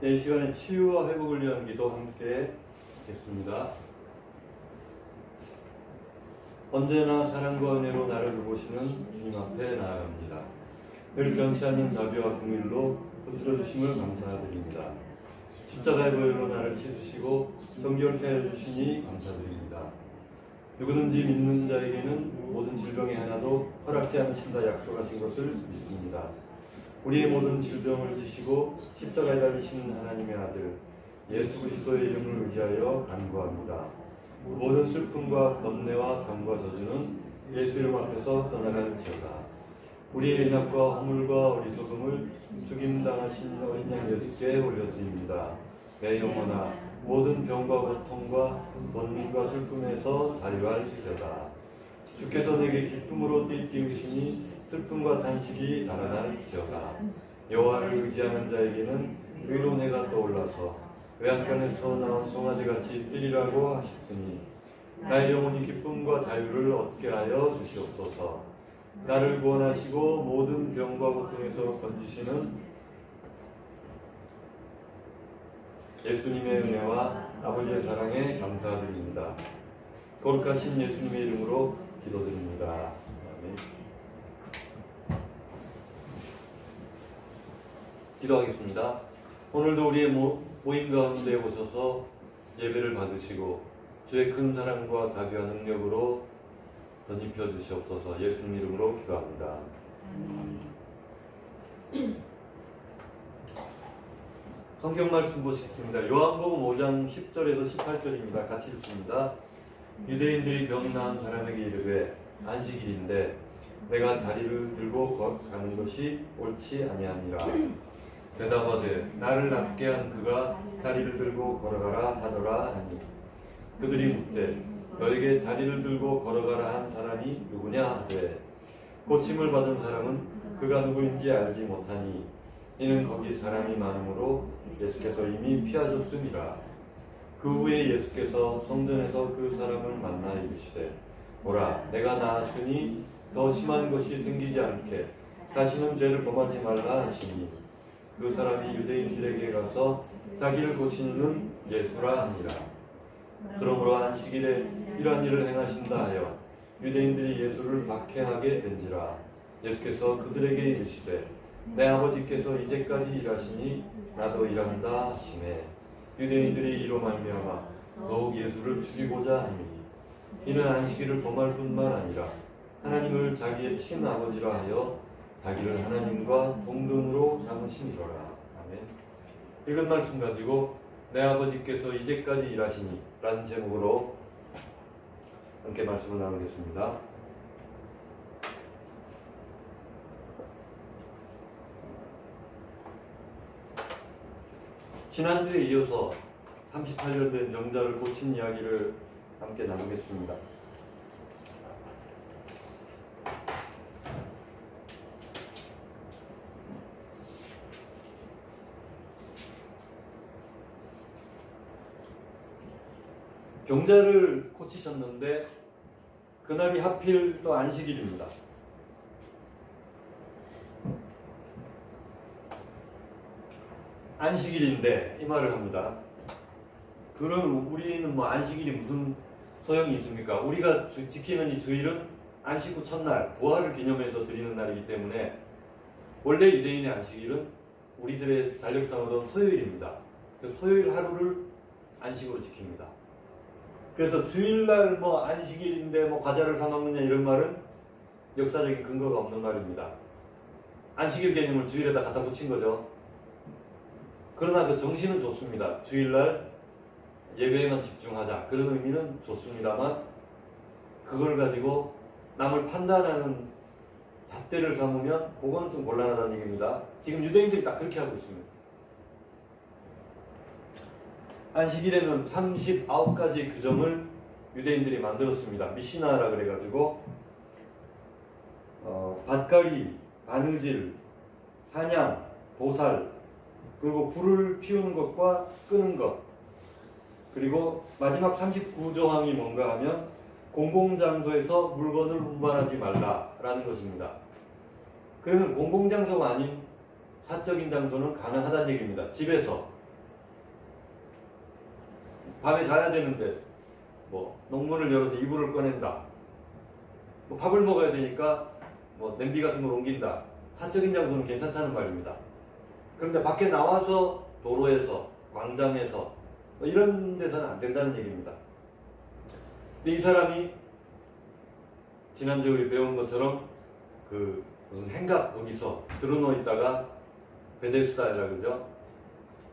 이 시간에 치유와 회복을 위한 기도 함께 하겠습니다. 언제나 사랑과 은혜로 나를 돌보시는 주님 앞에 나아갑니다. 늘 변치 않는 자비와 긍휼로 붙들어 주심을 감사드립니다. 십자가의 보혈로 나를 씻으시고 정결케 하여 주시니 감사드립니다. 누구든지 믿는 자에게는 모든 질병이 하나도 허락지 않으신다 약속하신 것을 믿습니다. 우리의 모든 질병을 지시고 십자가에 달리신 하나님의 아들 예수 그리스도의 이름을 의지하여 간구합니다. 모든 슬픔과 번뇌와 병과 저주는 예수 이름 앞에서 떠나갈지어다. 우리의 연약과 허물과 어리석음을 죽임당하신 어린 양 예수께 올려드립니다. 내 영혼아 모든 병과 고통과 번민과 슬픔에서 자유할지어다. 주께서 내게 기쁨으로 띠띠우시니 슬픔과 탄식이 달아날지어다. 여호와를 의지하는 자에게는 의로운 해가 떠올라서 외양간에서 나온 송아지같이 뛰리라고 하셨으니 나의 영혼이 기쁨과 자유를 얻게 하여 주시옵소서. 나를 구원하시고 모든 병과 고통에서 건지시는 예수님의 은혜와 아버지의 사랑에 감사드립니다. 거룩하신 예수님의 이름으로 기도드립니다. 아멘. 기도하겠습니다. 오늘도 우리의 모임 가운데 오셔서 예배를 받으시고 주의 큰 사랑과 자비와 능력으로 덧입혀 주시옵소서. 예수님 이름으로 기도합니다. 성경 말씀 보시겠습니다. 요한복음 5장 10절에서 18절입니다. 같이 읽습니다. 유대인들이 병 나은 사람에게 이르되 안식일인데 내가 자리를 들고 가는 것이 옳지 아니하니라. 대답하되 나를 낫게 한 그가 자리를 들고 걸어가라 하더라 하니 그들이 묻되 너에게 자리를 들고 걸어가라 한 사람이 누구냐 하되 고침을 받은 사람은 그가 누구인지 알지 못하니 이는 거기 사람이 많으므로 예수께서 이미 피하셨음이라. 그 후에 예수께서 성전에서 그 사람을 만나 이르시되 보라 내가 나았으니 더 심한 것이 생기지 않게 다시는 죄를 범하지 말라 하시니 그 사람이 유대인들에게 가서 자기를 고치는 예수라 하니라. 그러므로 안식일에 이러한 일을 행하신다 하여 유대인들이 예수를 박해하게 된지라. 예수께서 그들에게 이르시되 내 아버지께서 이제까지 일하시니 나도 일한다 하시매 유대인들이 이로 말미암아 더욱 예수를 죽이고자 하니 이는 안식일을 범할 뿐만 아니라 하나님을 자기의 친아버지라 하여 자기를 하나님과 동등으로 삼으심이로라. 아멘. 읽은 말씀 가지고 내 아버지께서 이제까지 일하시니 라는 제목으로 함께 말씀을 나누겠습니다. 지난주에 이어서 38년 된 병자를 고친 이야기를 함께 나누겠습니다. 병자를 고치셨는데 그날이 하필 또 안식일입니다. 안식일인데 이 말을 합니다. 그럼 우리는 뭐 안식일이 무슨 소용이 있습니까? 우리가 지키는 이 주일은 안식 후 첫날 부활을 기념해서 드리는 날이기 때문에 원래 유대인의 안식일은 우리들의 달력상으로는 토요일입니다. 그 토요일 하루를 안식으로 지킵니다. 그래서 주일날 뭐 안식일인데 뭐 과자를 사 먹느냐 이런 말은 역사적인 근거가 없는 말입니다. 안식일 개념을 주일에다 갖다 붙인 거죠. 그러나 그 정신은 좋습니다. 주일날 예배에만 집중하자. 그런 의미는 좋습니다만 그걸 가지고 남을 판단하는 잣대를 삼으면 그거는 좀 곤란하다는 얘기입니다. 지금 유대인들이 딱 그렇게 하고 있습니다. 안식일에는 39가지 규정을 유대인들이 만들었습니다. 미시나라 그래가지고 밭갈이, 바느질, 사냥, 도살, 그리고 불을 피우는 것과 끄는 것, 그리고 마지막 39조항이 뭔가 하면 공공장소에서 물건을 운반하지 말라라는 것입니다. 그러면 공공장소가 아닌 사적인 장소는 가능하다는 얘기입니다. 집에서 밤에 자야 되는데 뭐 농문을 열어서 이불을 꺼낸다. 뭐 밥을 먹어야 되니까 뭐 냄비 같은 걸 옮긴다. 사적인 장소는 괜찮다는 말입니다. 그런데 밖에 나와서 도로에서, 광장에서 뭐 이런 데서는 안 된다는 얘기입니다. 근데 이 사람이 지난주에 우리 배운 것처럼 그 무슨 행각 거기서 들어누워 있다가 베데스다라 그러죠.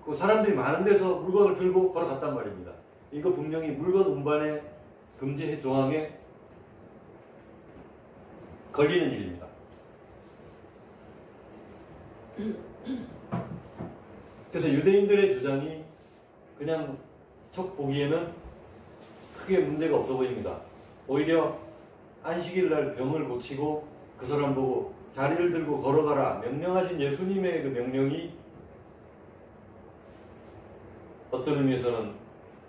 그 사람들이 많은 데서 물건을 들고 걸어갔단 말입니다. 이거 분명히 물건 운반의 금지 조항에 걸리는 일입니다. 그래서 유대인들의 주장이 그냥 척 보기에는 크게 문제가 없어 보입니다. 오히려 안식일 날 병을 고치고 그 사람 보고 자리를 들고 걸어가라 명령하신 예수님의 그 명령이 어떤 의미에서는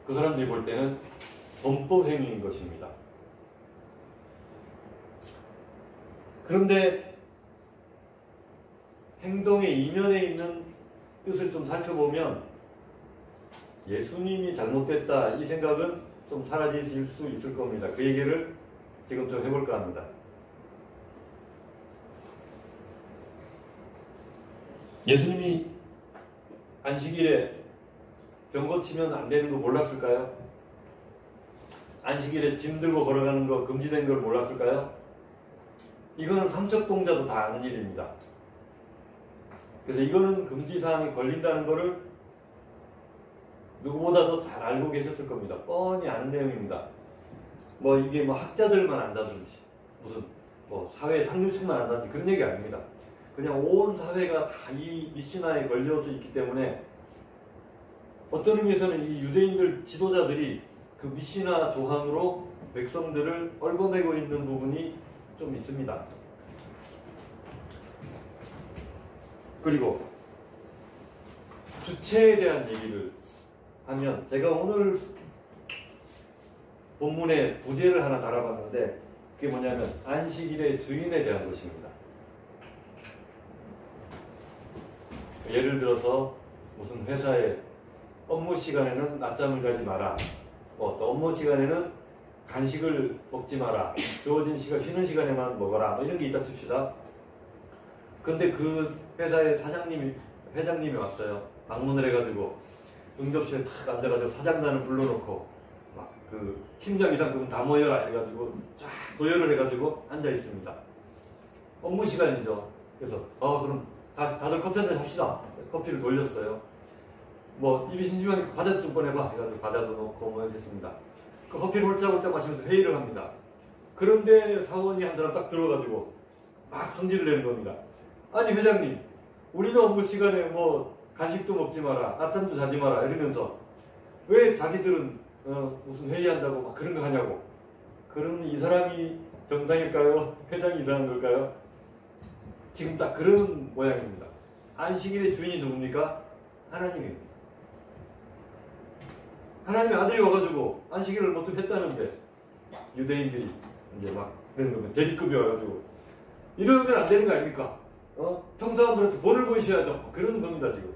그 사람들이 볼 때는 범법 행위인 것입니다. 그런데 행동의 이면에 있는 뜻을 좀 살펴보면 예수님이 잘못됐다 이 생각은 좀 사라지실 수 있을 겁니다. 그 얘기를 지금 좀 해볼까 합니다. 예수님이 안식일에 병 고치면 안 되는 거 몰랐을까요? 안식일에 짐 들고 걸어가는 거 금지된 걸 몰랐을까요? 이거는 삼척동자도 다 아는 일입니다. 그래서 이거는 금지사항에 걸린다는 거를 누구보다도 잘 알고 계셨을 겁니다. 뻔히 아는 내용입니다. 뭐 이게 뭐 학자들만 안다든지 무슨 뭐 사회 상류층만 안다든지 그런 얘기 아닙니다. 그냥 온 사회가 다 이 미시나에 걸려서 있기 때문에 어떤 의미에서는 이 유대인들 지도자들이 그 미시나 조항으로 백성들을 얽어매고 있는 부분이 좀 있습니다. 그리고 주체에 대한 얘기를 하면 제가 오늘 본문에 부제를 하나 달아봤는데 그게 뭐냐면 안식일의 주인에 대한 것입니다. 예를 들어서 무슨 회사에 업무 시간에는 낮잠을 자지 마라. 또 업무 시간에는 간식을 먹지 마라. 주어진 시간 쉬는 시간에만 먹어라. 뭐 이런 게 있다 칩시다. 근데 그 회사의 회장님이 왔어요. 방문을 해가지고 응접실에 탁 앉아가지고 사장단을 불러놓고 막 그 팀장 이상급은 다 모여라 해가지고 쫙 도열을 해가지고 앉아 있습니다. 업무 시간이죠. 그래서 그럼 다들 커피 한잔 합시다. 커피를 돌렸어요. 뭐 입이 심심하니까 과자 좀 꺼내봐 해가지고 과자도 넣고 뭐 했습니다. 그 커피를 홀짝홀짝 마시면서 회의를 합니다. 그런데 사원이 한 사람 딱 들어가지고 막 성질을 내는 겁니다. 아니 회장님, 우리는 업무 시간에 뭐 간식도 먹지 마라, 낮잠도 자지 마라 이러면서 왜 자기들은 무슨 회의한다고 막 그런 거 하냐고. 그럼 이 사람이 정상일까요? 회장이 이상한 걸까요? 지금 딱 그런 모양입니다. 안식일의 주인이 누굽니까? 하나님입니다. 하나님의 아들이 와가지고 안식일을 뭐 좀 했다는데 유대인들이 이제 막 그런 거면 대리급이 와가지고 이러면 안 되는 거 아닙니까? 평사원들한테 본을 보이셔야죠. 그런 겁니다 지금.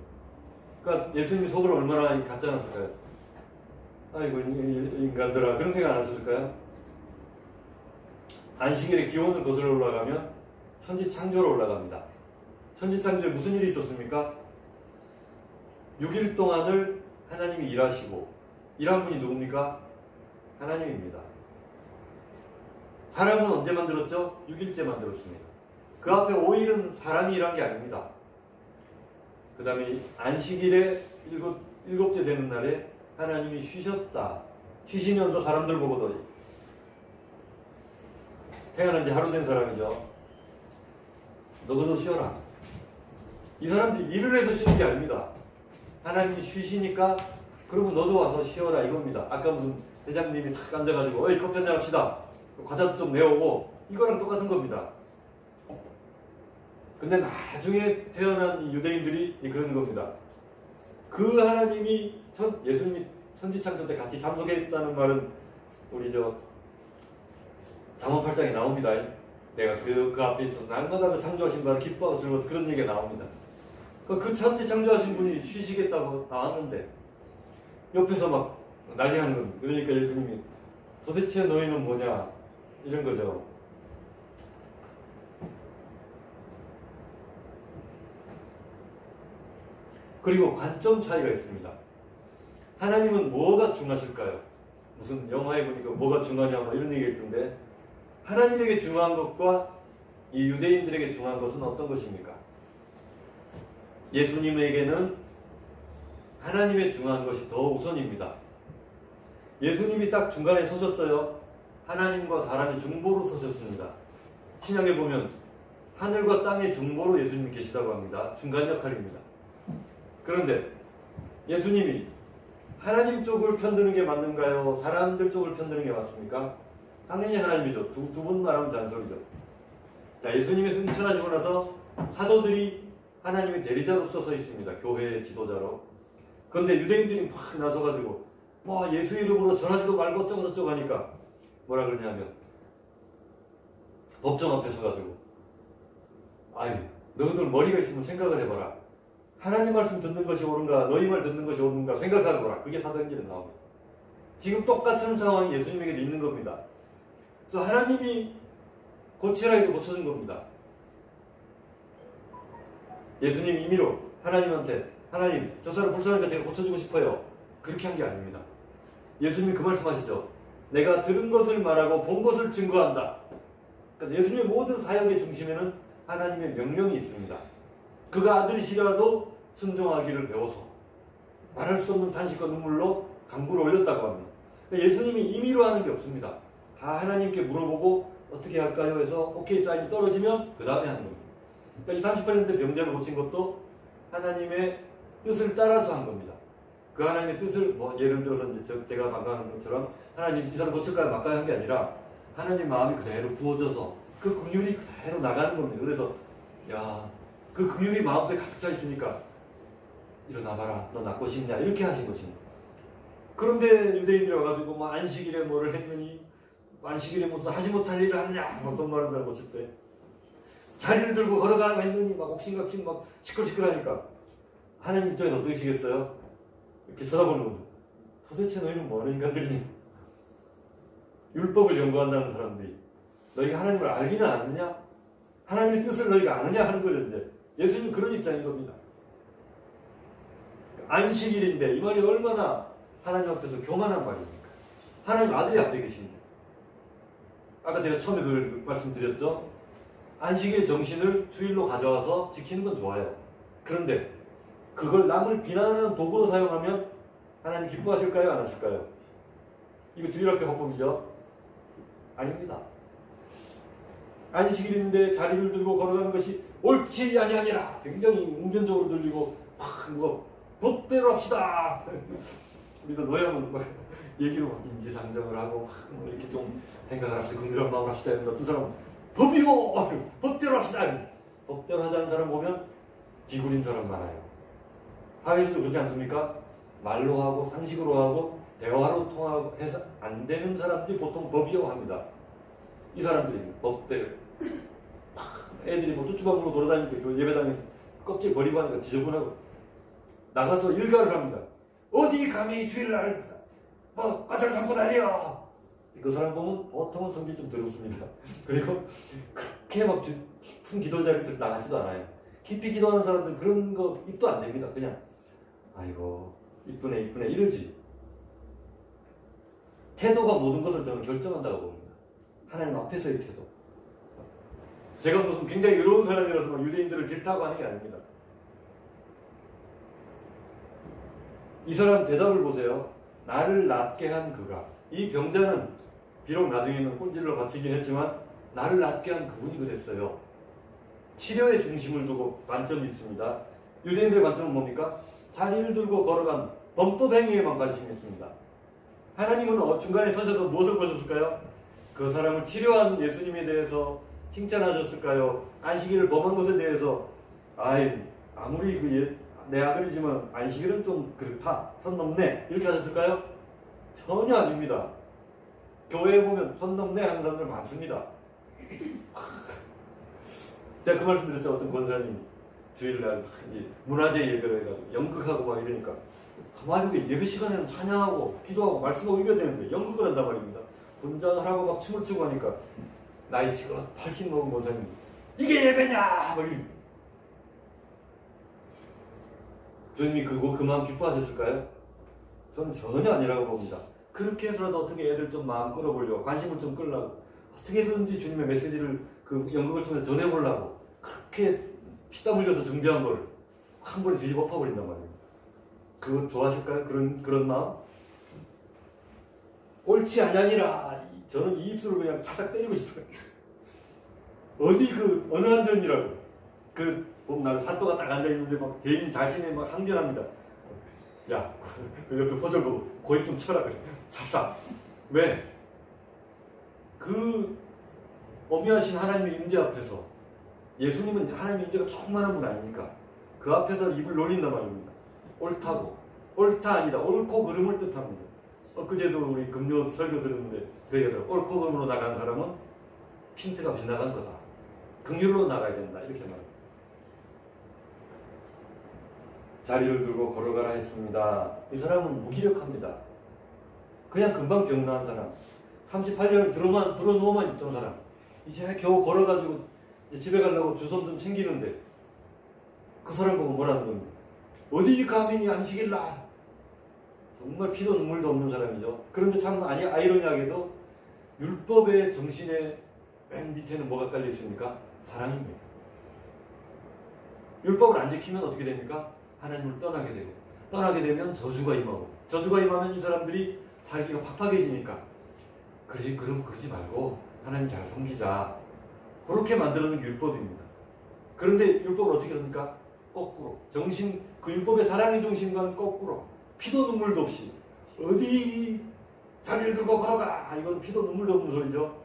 그러니까 예수님이 속으로 얼마나 가짜놨을까요? 아이고 인간들아 그런 생각 안 하셨을까요? 안식일의 기원을 거슬러 올라가면 천지창조로 올라갑니다. 천지창조에 무슨 일이 있었습니까? 6일 동안을 하나님이 일하시고 일한 분이 누굽니까? 하나님입니다. 사람은 언제 만들었죠? 6일째 만들었습니다. 그 앞에 5일은 사람이 일한 게 아닙니다. 그 다음에 안식일에 일곱째 되는 날에 하나님이 쉬셨다. 쉬시면서 사람들 보고도 태어난 지 하루 된 사람이죠. 너도 쉬어라. 이 사람들이 일을 해서 쉬는 게 아닙니다. 하나님이 쉬시니까 그러면 너도 와서 쉬어라 이겁니다. 아까 무슨 회장님이 탁 앉아가지고 어이 커피 한잔 합시다. 과자도 좀 내오고 이거랑 똑같은 겁니다. 근데 나중에 태어난 이 유대인들이 그러는 겁니다. 그 하나님이 예수님이 천지창조 때 같이 참석했다는 말은 우리 잠언 8장에 나옵니다. 내가 그 앞에 있어서 날마다 그 창조하신 바를 기뻐하고 즐거워 그런 얘기가 나옵니다. 그 천지 창조하신 분이 쉬시겠다고 나왔는데 옆에서 막 난리 하는 겁니다. 그러니까 예수님이 도대체 너희는 뭐냐 이런 거죠. 그리고 관점 차이가 있습니다. 하나님은 뭐가 중요하실까요? 무슨 영화에 보니까 뭐가 중요하냐 뭐 이런 얘기가 있던데, 하나님에게 중요한 것과 이 유대인들에게 중요한 것은 어떤 것입니까? 예수님에게는 하나님의 중요한 것이 더 우선입니다. 예수님이 딱 중간에 서셨어요. 하나님과 사람이 중보로 서셨습니다. 신약에 보면 하늘과 땅의 중보로 예수님이 계시다고 합니다. 중간 역할입니다. 그런데 예수님이 하나님 쪽을 편드는 게 맞는가요? 사람들 쪽을 편드는 게 맞습니까? 당연히 하나님이죠. 두 분 말하면 잔소리죠. 자, 예수님이 승천하시고 나서 사도들이 하나님의 대리자로서 서 있습니다. 교회의 지도자로. 그런데 유대인들이 막 나서가지고 뭐 예수 이름으로 전하지도 말고 어쩌고 저쩌고 하니까 뭐라 그러냐면, 법정 앞에 서가지고 아유, 너희들 머리가 있으면 생각을 해봐라. 하나님 말씀 듣는 것이 옳은가, 너희 말 듣는 것이 옳은가 생각해보라. 그게 사도행전에 나옵니다. 지금 똑같은 상황이 예수님에게도 있는 겁니다. 그래서 하나님이 고치라 해서 고쳐준 겁니다. 예수님이 임의로 하나님한테, 하나님 저 사람 불쌍하니까 제가 고쳐주고 싶어요, 그렇게 한 게 아닙니다. 예수님이 그 말씀하시죠. 내가 들은 것을 말하고 본 것을 증거한다. 그러니까 예수님의 모든 사역의 중심에는 하나님의 명령이 있습니다. 그가 아들이시라도 순종하기를 배워서 말할 수 없는 탄식과 눈물로 강구를 올렸다고 합니다. 그러니까 예수님이 임의로 하는 게 없습니다. 다 하나님께 물어보고 어떻게 할까요 해서 오케이 사인이 떨어지면 그 다음에 하는 겁니다. 그러니까 이 38년 병자를 고친 것도 하나님의 뜻을 따라서 한 겁니다. 그 하나님의 뜻을 뭐 예를 들어서 이제 제가 방금 한 것처럼 하나님 이 사람 고칠까요 말까요 한 게 아니라 하나님 마음이 그대로 부어져서 그 긍휼이 그대로 나가는 겁니다. 그래서 야, 그 긍휼이 마음속에 가득 차 있으니까 일어나봐라, 너 낫고 싶냐 이렇게 하신 것입니다. 그런데 유대인들이 와가지고 뭐 안식일에 뭐를 했느니, 안식일에 무슨 하지 못할 일을 하느냐 막 손마른 사람 고칠 때 자리를 들고 걸어가라고 했느니 막 옥신각신 막 시끌시끌하니까 하나님 입장에서 어떠시겠어요? 이렇게 쳐다보는 거죠. 도대체 너희는 뭐하는 인간들이냐? 율법을 연구한다는 사람들이 너희가 하나님을 알기는 아느냐? 하나님의 뜻을 너희가 아느냐 하는 거죠. 이제 예수님은 그런 입장인 겁니다. 안식일인데 이 말이 얼마나 하나님 앞에서 교만한 말입니까? 하나님 아들이 앞에 계십니다. 아까 제가 처음에 그 말씀드렸죠. 안식일의 정신을 주일로 가져와서 지키는 건 좋아요. 그런데 그걸 남을 비난하는 도구로 사용하면 하나님 기뻐하실까요? 안 하실까요? 이거 주일학교 헌법이죠? 아닙니다. 안식일인데 자리를 들고 걸어가는 것이 옳지 아니하니라 굉장히 웅변적으로 들리고 막 뭐 법대로 합시다. 우리도 노예하면 막 얘기로 막 인지상정을 하고 뭐 이렇게 좀 생각을 합시다. 긍휼한 마음을 합시다. 이런 어떤 사람은 법이고 법대로 합시다. 법대로 하자는 사람 보면 기굴인 사람 많아요. 사회에서도 그렇지 않습니까? 말로 하고 상식으로 하고 대화로 통하고 해서 안 되는 사람들이 보통 법이라고 합니다. 이 사람들이 법대로 애들이 뭐 쭈쭈방으로 돌아다닐 때 그 예배당에서 껍질 버리고 하니까 지저분하고 나가서 일가를 합니다. 어디 감히 주일날 뭐 과자를 삼고 달려. 그 사람 보면 보통은 성질이 좀 더럽습니다. 그리고 그렇게 막 깊은 기도 자리들 나가지도 않아요. 깊이 기도하는 사람들은 그런 거 입도 안 됩니다. 그냥 아이고 이쁘네 이쁘네 이러지. 태도가 모든 것을 저는 결정한다고 봅니다. 하나님 앞에서의 태도. 제가 무슨 굉장히 의로운 사람이라서 막 유대인들을 질타하고 하는 게 아닙니다. 이 사람 대답을 보세요. 나를 낫게 한 그가. 이 병자는 비록 나중에는 꼴질러 바치긴 했지만 나를 낫게 한 그분이 그랬어요. 치료의 중심을 두고 관점이 있습니다. 유대인들의 관점은 뭡니까? 자리를 들고 걸어간 범법 행위에만 관심이 있습니다. 하나님은 중간에 서셔서 무엇을 보셨을까요? 그 사람을 치료한 예수님에 대해서 칭찬하셨을까요? 안식일을 범한 것에 대해서 아무리 내 아들이지만 안식일은 좀 그렇다, 선 넘네 이렇게 하셨을까요? 전혀 아닙니다. 교회에 보면 선 넘네 하는 사람들 많습니다. 제가 그 말씀 드렸죠. 어떤 권사님 주일날 문화재 예배를 해가지고 연극하고 막 이러니까 가만히 예배 시간에는 찬양하고 기도하고 말씀하고 이겨야 되는데 연극을 한단 말입니다. 분장을 하고 막 춤을 추고 하니까 나이 지금 80 먹은 권사님 이게 예배냐! 주님이 그만 기뻐하셨을까요? 저는 전혀 아니라고 봅니다. 그렇게 해서라도 어떻게 애들 좀 마음 끌어보려고 관심을 좀 끌려고 어떻게 해서든지 주님의 메시지를 그 연극을 통해서 전해보려고 그렇게 피땀 흘려서 준비한 걸 한 번에 뒤집어 엎어버린단 말입니다. 그거 좋아하실까요? 그런 마음? 옳지 아니니라. 저는 이 입술을 그냥 차작 때리고 싶어요. 어디 어느 한전이라고. 보면 나는 사또가 딱 앉아있는데 막 대인이 자신의 막 항변합니다. 야, 그 옆에 포절 보고 고입 좀 쳐라 그래. 차사. 왜? 그 어미하신 하나님의 임재 앞에서 예수님은 하나님의 임재가 충만한 분 아닙니까? 그 앞에서 입을 놀린단 말입니다. 옳다고. 옳다 아니다. 옳고 그름을 뜻합니다. 엊그제도 우리 금요 설교 들었는데 그 얘기가 옳고 그름으로 나간 사람은 핀트가 빗나간 거다. 긍휼로 나가야 된다. 이렇게 말합니다. 자리를 들고 걸어가라 했습니다. 이 사람은 무기력합니다. 그냥 금방 병나은 사람. 38년을 들어누워만 있던 사람. 이제 겨우 걸어가지고 이제 집에 가려고 주섬 좀 챙기는데 그 사람 보고 뭐라는 겁니다. 어디 감히 안식일날. 정말 피도 눈물도 없는 사람이죠. 그런데 참 아이러니하게도 율법의 정신의 맨 밑에는 뭐가 깔려 있습니까? 사랑입니다. 율법을 안 지키면 어떻게 됩니까? 하나님을 떠나게 되고 떠나게 되면 저주가 임하고 저주가 임하면 이 사람들이 살기가 팍팍해지니까 그래 그럼 그러지 말고 하나님 잘 섬기자. 그렇게 만들어놓은 게 율법입니다. 그런데 율법을 어떻게 합니까? 거꾸로. 그 율법의 사랑의 중심과는 거꾸로. 피도 눈물도 없이 어디 자리를 들고 걸어가. 이건 피도 눈물도 없는 소리죠.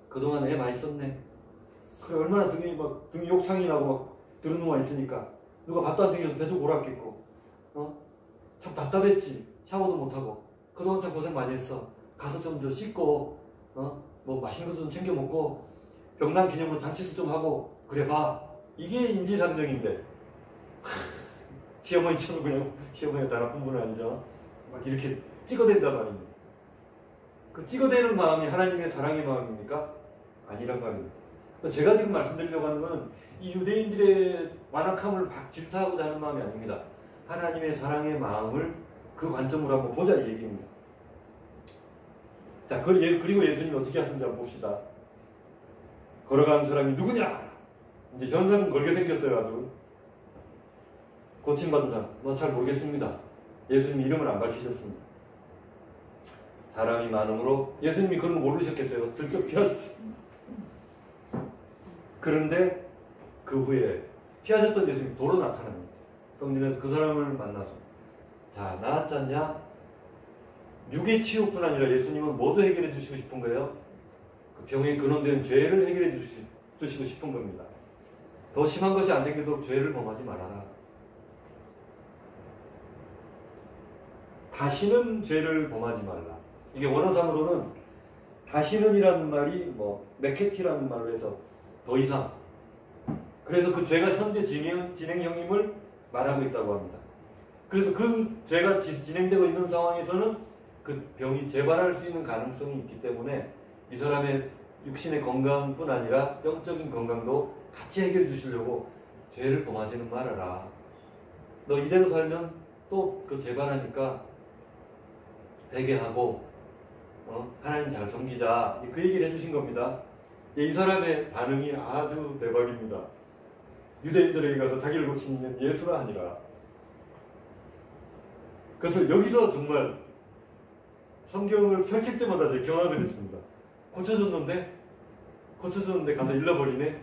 그동안 애 많이 썼네. 그래 얼마나 등이 욕창이 나고 막 들은 놈만 있으니까 누가 밥도 안 챙겨서 배도 고랐겠고 참 답답했지. 샤워도 못하고 그동안 참 고생 많이 했어. 가서 좀 씻고 뭐 맛있는 것도 좀 챙겨 먹고 병난 기념으로 잔치도 좀 하고 그래 봐. 이게 인지상정인데 시어머니처럼 그냥 시어머니가 다 나쁜 분은 아니죠. 막 이렇게 찍어댄단 말입니다. 그 찍어대는 마음이 하나님의 사랑의 마음입니까? 아니란 말입니다. 제가 지금 말씀드리려고 하는 것은 이 유대인들의 완악함을 질타하고자 하는 마음이 아닙니다. 하나님의 사랑의 마음을 그 관점으로 한번 보자 이 얘기입니다. 자, 그리고 예수님이 어떻게 하셨는지 한번 봅시다. 걸어가는 사람이 누구냐? 이제 현상 걸게 생겼어요. 아주 고침받은 사람. 뭐 잘 모르겠습니다. 예수님이 이름을 안 밝히셨습니다. 사람이 많음으로 예수님이 그런 거 모르셨겠어요. 슬쩍 피하셨어요. 그런데 그 후에 피하셨던 예수님이 도로 나타납니다. 성전에서 그 사람을 만나서 자, 나았지 않냐? 육의 치유뿐 아니라 예수님은 뭐도 해결해 주시고 싶은 거예요? 그 병에 근원되는 죄를 해결해 주시고 싶은 겁니다. 더 심한 것이 안 생기도록 죄를 범하지 말아라. 다시는 죄를 범하지 말라. 이게 원어상으로는 다시는이라는 말이 메케티라는 말로 해서 더 이상. 그래서 그 죄가 현재 진행형임을 말하고 있다고 합니다. 그래서 그 죄가 진행되고 있는 상황에서는 그 병이 재발할 수 있는 가능성이 있기 때문에 이 사람의 육신의 건강뿐 아니라 영적인 건강도 같이 해결해 주시려고 죄를 범하지는 말아라. 너 이대로 살면 또 그 재발하니까 회개하고 하나님 잘 섬기자. 그 얘기를 해주신 겁니다. 이 사람의 반응이 아주 대박입니다. 유대인들에게 가서 자기를 고치는 예수라 하니라. 그래서 여기서 정말 성경을 펼칠 때마다 제가 경악을 했습니다. 고쳐줬는데 가서 잃어버리네.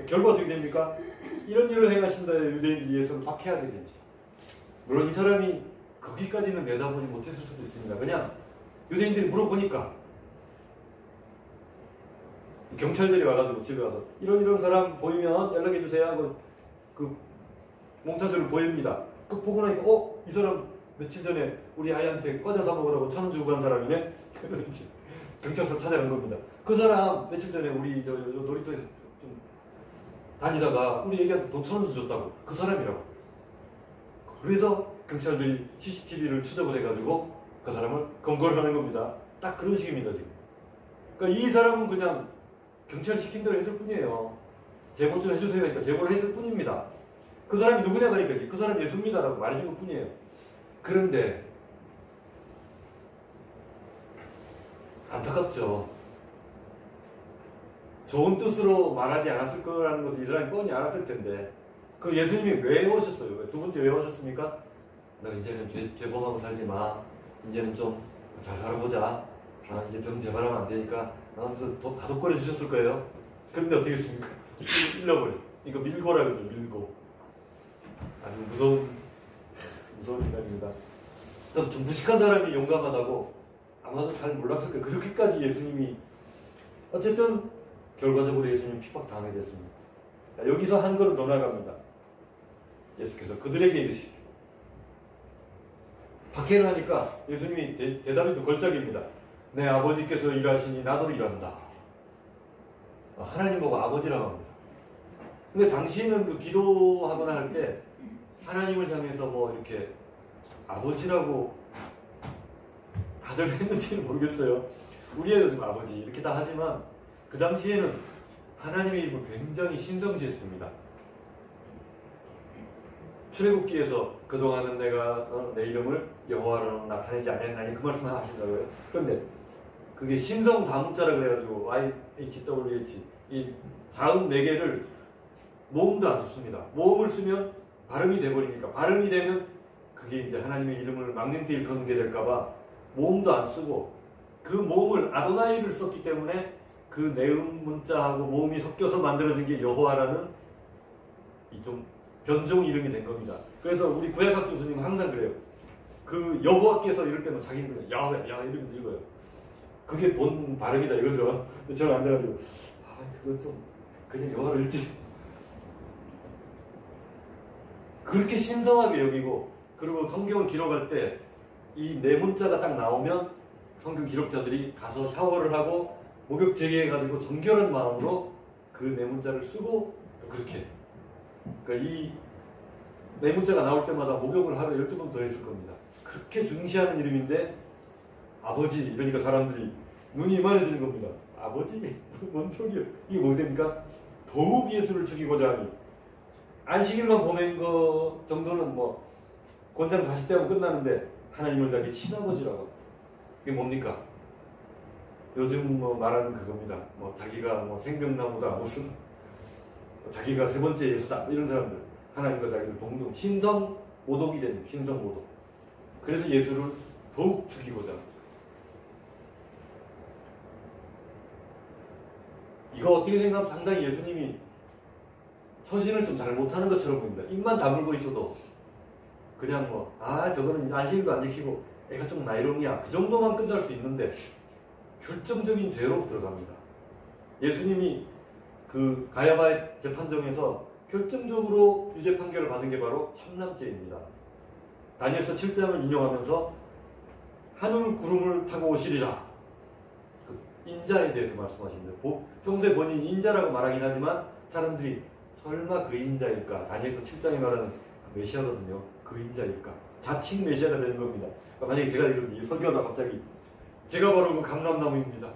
결과 어떻게 됩니까? 이런 일을 행하신다. 유대인들이 예수를 박해하게 되지. 물론 이 사람이 거기까지는 내다보지 못했을 수도 있습니다. 그냥 유대인들이 물어보니까 경찰들이 와가지고 집에 와서 이런 사람 보이면 연락해주세요 하고 그 몽타주를 보입니다. 그 보고 나니까 이 사람 며칠 전에 우리 아이한테 과자 사 먹으라고 1,000원 주고 간 사람이네? 그런지 경찰서 찾아간 겁니다. 그 사람 며칠 전에 우리 놀이터에서 좀 다니다가 우리 애기한테 돈 1,000원 줬다고. 그 사람이라고. 그래서 경찰들이 CCTV를 추적을 해가지고 그 사람을 검거를 하는 겁니다. 딱 그런 식입니다, 지금. 그러니까 이 사람은 그냥 경찰 시킨 대로 했을 뿐이에요. 제보 좀 해주세요 하니까 제보를 했을 뿐입니다. 그 사람이 누구냐고 하니까 그 사람 예수입니다라고 말해준 것 뿐이에요. 그런데 안타깝죠. 좋은 뜻으로 말하지 않았을 거라는 것을 이 사람이 뻔히 알았을 텐데 그 예수님이 왜 오셨어요? 두 번째 왜 오셨습니까? 너 이제는 죄범하고 살지 마. 이제는 좀 잘 살아보자. 이제 병 재발하면 안 되니까 하면서 다독거려 주셨을 거예요. 그런데 어떻게 했습니까? 잃어버려. 이거 밀고라 그러죠. 밀고. 아주 무서운 인간입니다. 좀 무식한 사람이 용감하다고 아마도 잘 몰랐을 거예요. 그렇게까지 예수님이 어쨌든 결과적으로 예수님 핍박당하게 됐습니다. 자, 여기서 한 걸음 더 나갑니다. 예수께서 그들에게 이르시되 박해를 하니까 예수님이 대답이 또 걸작입니다. 내 아버지께서 일하시니 나도 일한다. 하나님 보고 아버지라고 합니다. 근데 당시에는 그 기도하거나 할 때 하나님을 향해서 뭐 이렇게 아버지라고 다들 했는지는 모르겠어요. 우리 애도 좀 아버지 이렇게 다 하지만 그 당시에는 하나님의 이름을 굉장히 신성시했습니다. 출애굽기에서 그동안은 내가 내 이름을 여호와로 나타내지 않았나니 그 말씀을 하신다고요. 그런데 그게 신성 사문자라고 해가지고 YHWH 이 자음 4개를 모음도 안 썼습니다. 모음을 쓰면 발음이 돼버리니까 발음이 되면 그게 이제 하나님의 이름을 막는 데 일컫는 게 될까봐 모음도 안 쓰고 그 모음을 아도나이를 썼기 때문에 그 내음 문자하고 모음이 섞여서 만들어진 게 여호와라는 이 좀 변종 이름이 된 겁니다. 그래서 우리 구약학 교수님은 항상 그래요. 그 여호와께서 이럴 때는 자기는 그냥 야훼 이러면서 읽어요. 그게 본 발음이다 이거죠. 저는 앉아가지고 그거 좀 그냥 여호와를 읽지. 그렇게 신성하게 여기고 그리고 성경을 기록할 때 이 네 문자가 딱 나오면 성경 기록자들이 가서 샤워를 하고 목욕 제기해가지고 정결한 마음으로 그 네 문자를 쓰고 또 그렇게 그러니까 이 네 문자가 나올 때마다 목욕을 하루 12번 더 했을 겁니다. 그렇게 중시하는 이름인데 아버지 이러니까 사람들이 눈이 이만해지는 겁니다. 아버지? 뭔 소리예요? 이게 뭐 됩니까? 더욱 예수를 죽이고자 하니 안식일만 보낸 거 정도는 뭐 권장 40대하면 끝나는데 하나님을 자기 친아버지라고. 이게 뭡니까? 요즘 뭐 말하는 그겁니다. 뭐 자기가 뭐 생명나무다 무슨 자기가 세 번째 예수다 이런 사람들 하나님과 자기를 동등 신성 모독이 되는 신성 모독. 그래서 예수를 더욱 죽이고자 합니다. 이거 어떻게 생각하면 상당히 예수님이 처신을 좀 잘 못하는 것처럼 보입니다. 입만 다물고 있어도 그냥 뭐 저거는 안식일도 안 지키고 애가 좀 나이롱이야 그 정도만 끝날 수 있는데 결정적인 죄로 들어갑니다. 예수님이 그 가야바의 재판정에서 결정적으로 유죄 판결을 받은 게 바로 참남죄입니다. 다니엘서 7장을 인용하면서 하늘 구름을 타고 오시리라. 그 인자에 대해서 말씀하십니다. 평소에 본인이 인자라고 말하긴 하지만 사람들이 설마 그 인자일까? 다니엘서 7장에 말하는 그 메시아거든요. 그 인자일까? 자칭 메시아가 되는 겁니다. 그러니까 만약에 제가 이런 설교하다 갑자기 제가 바로 그 감람나무입니다.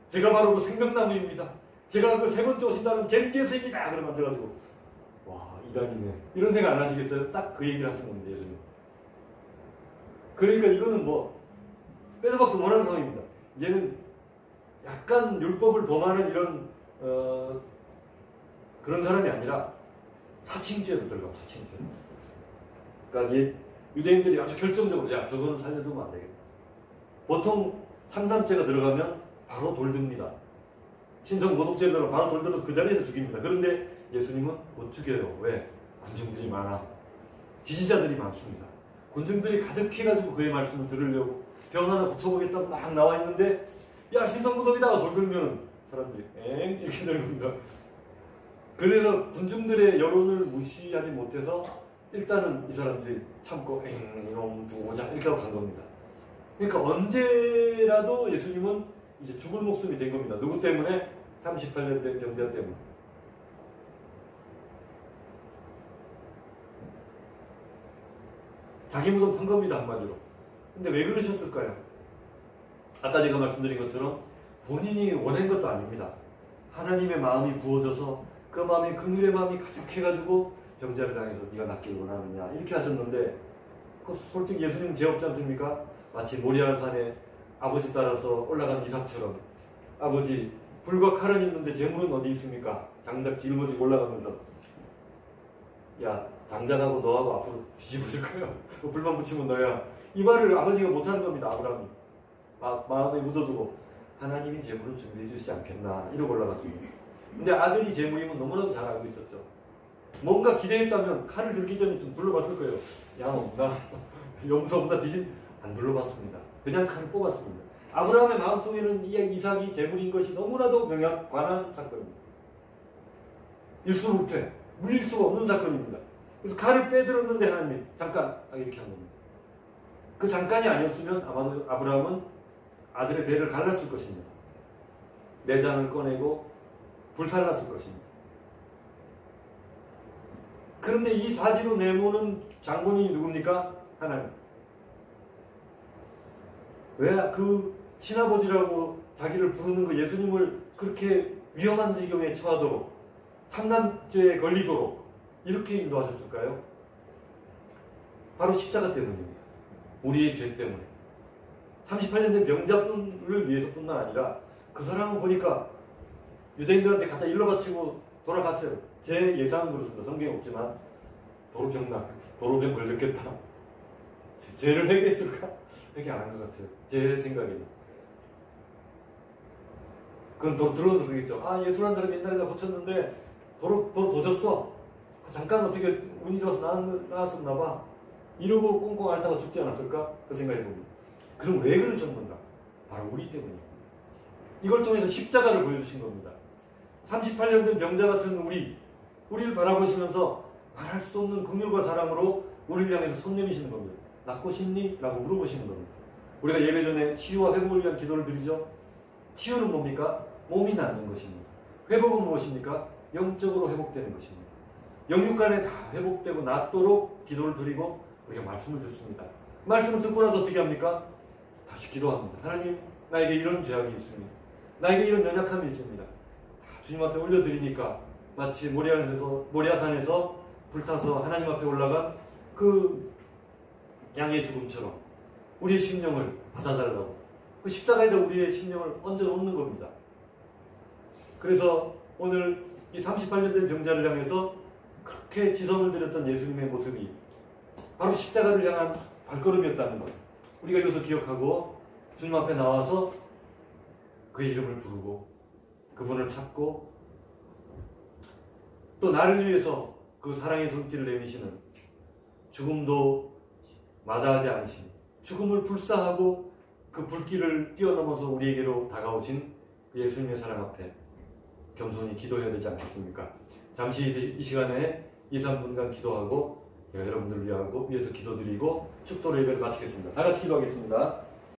제가 바로 그 생명나무입니다. 제가 그 세 번째 오신다는 겟게스입니다. 그러면 앉아가지고 와 이단이네 이런 생각 안 하시겠어요? 딱 그 얘기를 하신 겁니다. 예수님. 그러니까 이거는 뭐 빼도 박도 못하는 상황입니다. 이제는 약간 율법을 범하는 이런 그런 사람이 아니라 사칭죄로 들어가요. 사칭죄. 그러니까 유대인들이 아주 결정적으로 야 저거는 살려두면 안 되겠다. 보통 참담죄가 들어가면 바로 돌듭니다. 신성 모독죄로 들어가면 바로 돌들어서 그 자리에서 죽입니다. 그런데 예수님은 못 죽여요. 왜? 군중들이 많아. 지지자들이 많습니다. 군중들이 가득해가지고 그의 말씀을 들으려고 병 하나 고쳐보겠다고 막 나와 있는데 야 신성 모독이다 돌들면 사람들이 엥 이렇게 되는 겁니다. 그래서 군중들의 여론을 무시하지 못해서 일단은 이 사람들이 참고 이놈 두고 오자 이렇게 하고 간 겁니다. 그러니까 언제라도 예수님은 이제 죽을 목숨이 된 겁니다. 누구 때문에? 38년 된 병자 때문에. 자기 무덤 판 겁니다, 한마디로. 근데 왜 그러셨을까요? 아까 제가 말씀드린 것처럼 본인이 원한 것도 아닙니다. 하나님의 마음이 부어져서 그 마음에 긍휼의 마음이 가득해가지고 병자를 당해서 네가 낫기를 원하느냐 이렇게 하셨는데, 그 솔직히 예수님 죄 없지 않습니까? 마치 모리아 산에 아버지 따라서 올라가는 이삭처럼, 아버지 불과 칼은 있는데 재물은 어디 있습니까? 장작 짊어지고 올라가면서, 야 장작하고 너하고 앞으로 뒤집어질 거야. 불만 붙이면 너야. 이 말을 아버지가 못하는 겁니다. 아브라함이 마음에 묻어두고 하나님이 재물을 준비해 주시지 않겠나 이러고 올라갔습니다. 근데 아들이 재물이면 너무나도 잘 알고 있었죠. 뭔가 기대했다면 칼을 들기 전에 좀 둘러봤을 거예요. 양 없나? 염소 없나? 안 둘러봤습니다. 그냥 칼을 뽑았습니다. 아브라함의 마음속에는 이삭이 재물인 것이 너무나도 관한 사건입니다. 일수불퇴, 물릴 수가 없는 사건입니다. 그래서 칼을 빼들었는데 하나님이 잠깐 이렇게 한 겁니다. 그 잠깐이 아니었으면 아마도 아브라함은 아들의 배를 갈랐을 것입니다. 내장을 꺼내고 불살랐을 것입니다. 그런데 이 사지로 내모는 장본인이 누굽니까? 하나님. 왜 그 친아버지라고 자기를 부르는 그 예수님을 그렇게 위험한 지경에 처하도록, 참남죄에 걸리도록 이렇게 인도하셨을까요? 바로 십자가 때문입니다. 우리의 죄 때문에. 38년 된 병자분을 위해서뿐만 아니라 그 사람을 보니까 유대인들한테 갖다 일러 바치고 돌아갔어요. 제 예상은 그렇습니다. 성경에 없지만 도로병 걸렸겠다. 죄를 회개했을까? 회개 안 한 것 같아요. 제 생각에는. 그건 들어서 그러겠죠. 아, 예수라는 사람이 옛날에 고쳤는데 도로 도졌어. 잠깐 어떻게 운이 좋아서 나왔었나 봐. 이러고 꽁꽁 앓다가 죽지 않았을까? 그 생각이 듭니다. 그럼 왜 그러셨는가? 바로 우리 때문이에요. 이걸 통해서 십자가를 보여주신 겁니다. 38년 된 병자 같은 우리를 바라보시면서 말할 수 없는 긍휼과 사랑으로 우리를 향해서 손 내미시는 겁니다. 낫고 싶니? 라고 물어보시는 겁니다. 우리가 예배 전에 치유와 회복을 위한 기도를 드리죠. 치유는 뭡니까? 몸이 낫는 것입니다. 회복은 무엇입니까? 영적으로 회복되는 것입니다. 영육간에 다 회복되고 낫도록 기도를 드리고 우리가 말씀을 듣습니다. 말씀을 듣고 나서 어떻게 합니까? 다시 기도합니다. 하나님, 나에게 이런 죄악이 있습니다. 나에게 이런 연약함이 있습니다. 다 주님 앞에 올려드리니까 마치 모리아산에서 불타서 하나님 앞에 올라간 그 양의 죽음처럼 우리의 심령을 받아달라고, 그 십자가에다 우리의 심령을 얹어 놓는 겁니다. 그래서 오늘 이 38년 된 병자를 향해서 그렇게 지성을 드렸던 예수님의 모습이 바로 십자가를 향한 발걸음이었다는 것, 우리가 이것을 기억하고 주님 앞에 나와서 그의 이름을 부르고 그분을 찾고 또 나를 위해서 그 사랑의 손길을 내미시는, 죽음도 마다하지 않으신, 죽음을 불사하고 그 불길을 뛰어넘어서 우리에게로 다가오신 그 예수님의 사랑 앞에 겸손히 기도해야 되지 않겠습니까? 잠시 이 시간에 2, 3분간 기도하고 제가 여러분들을 위해서 기도드리고 축도로 예배를 마치겠습니다. 다 같이 기도하겠습니다.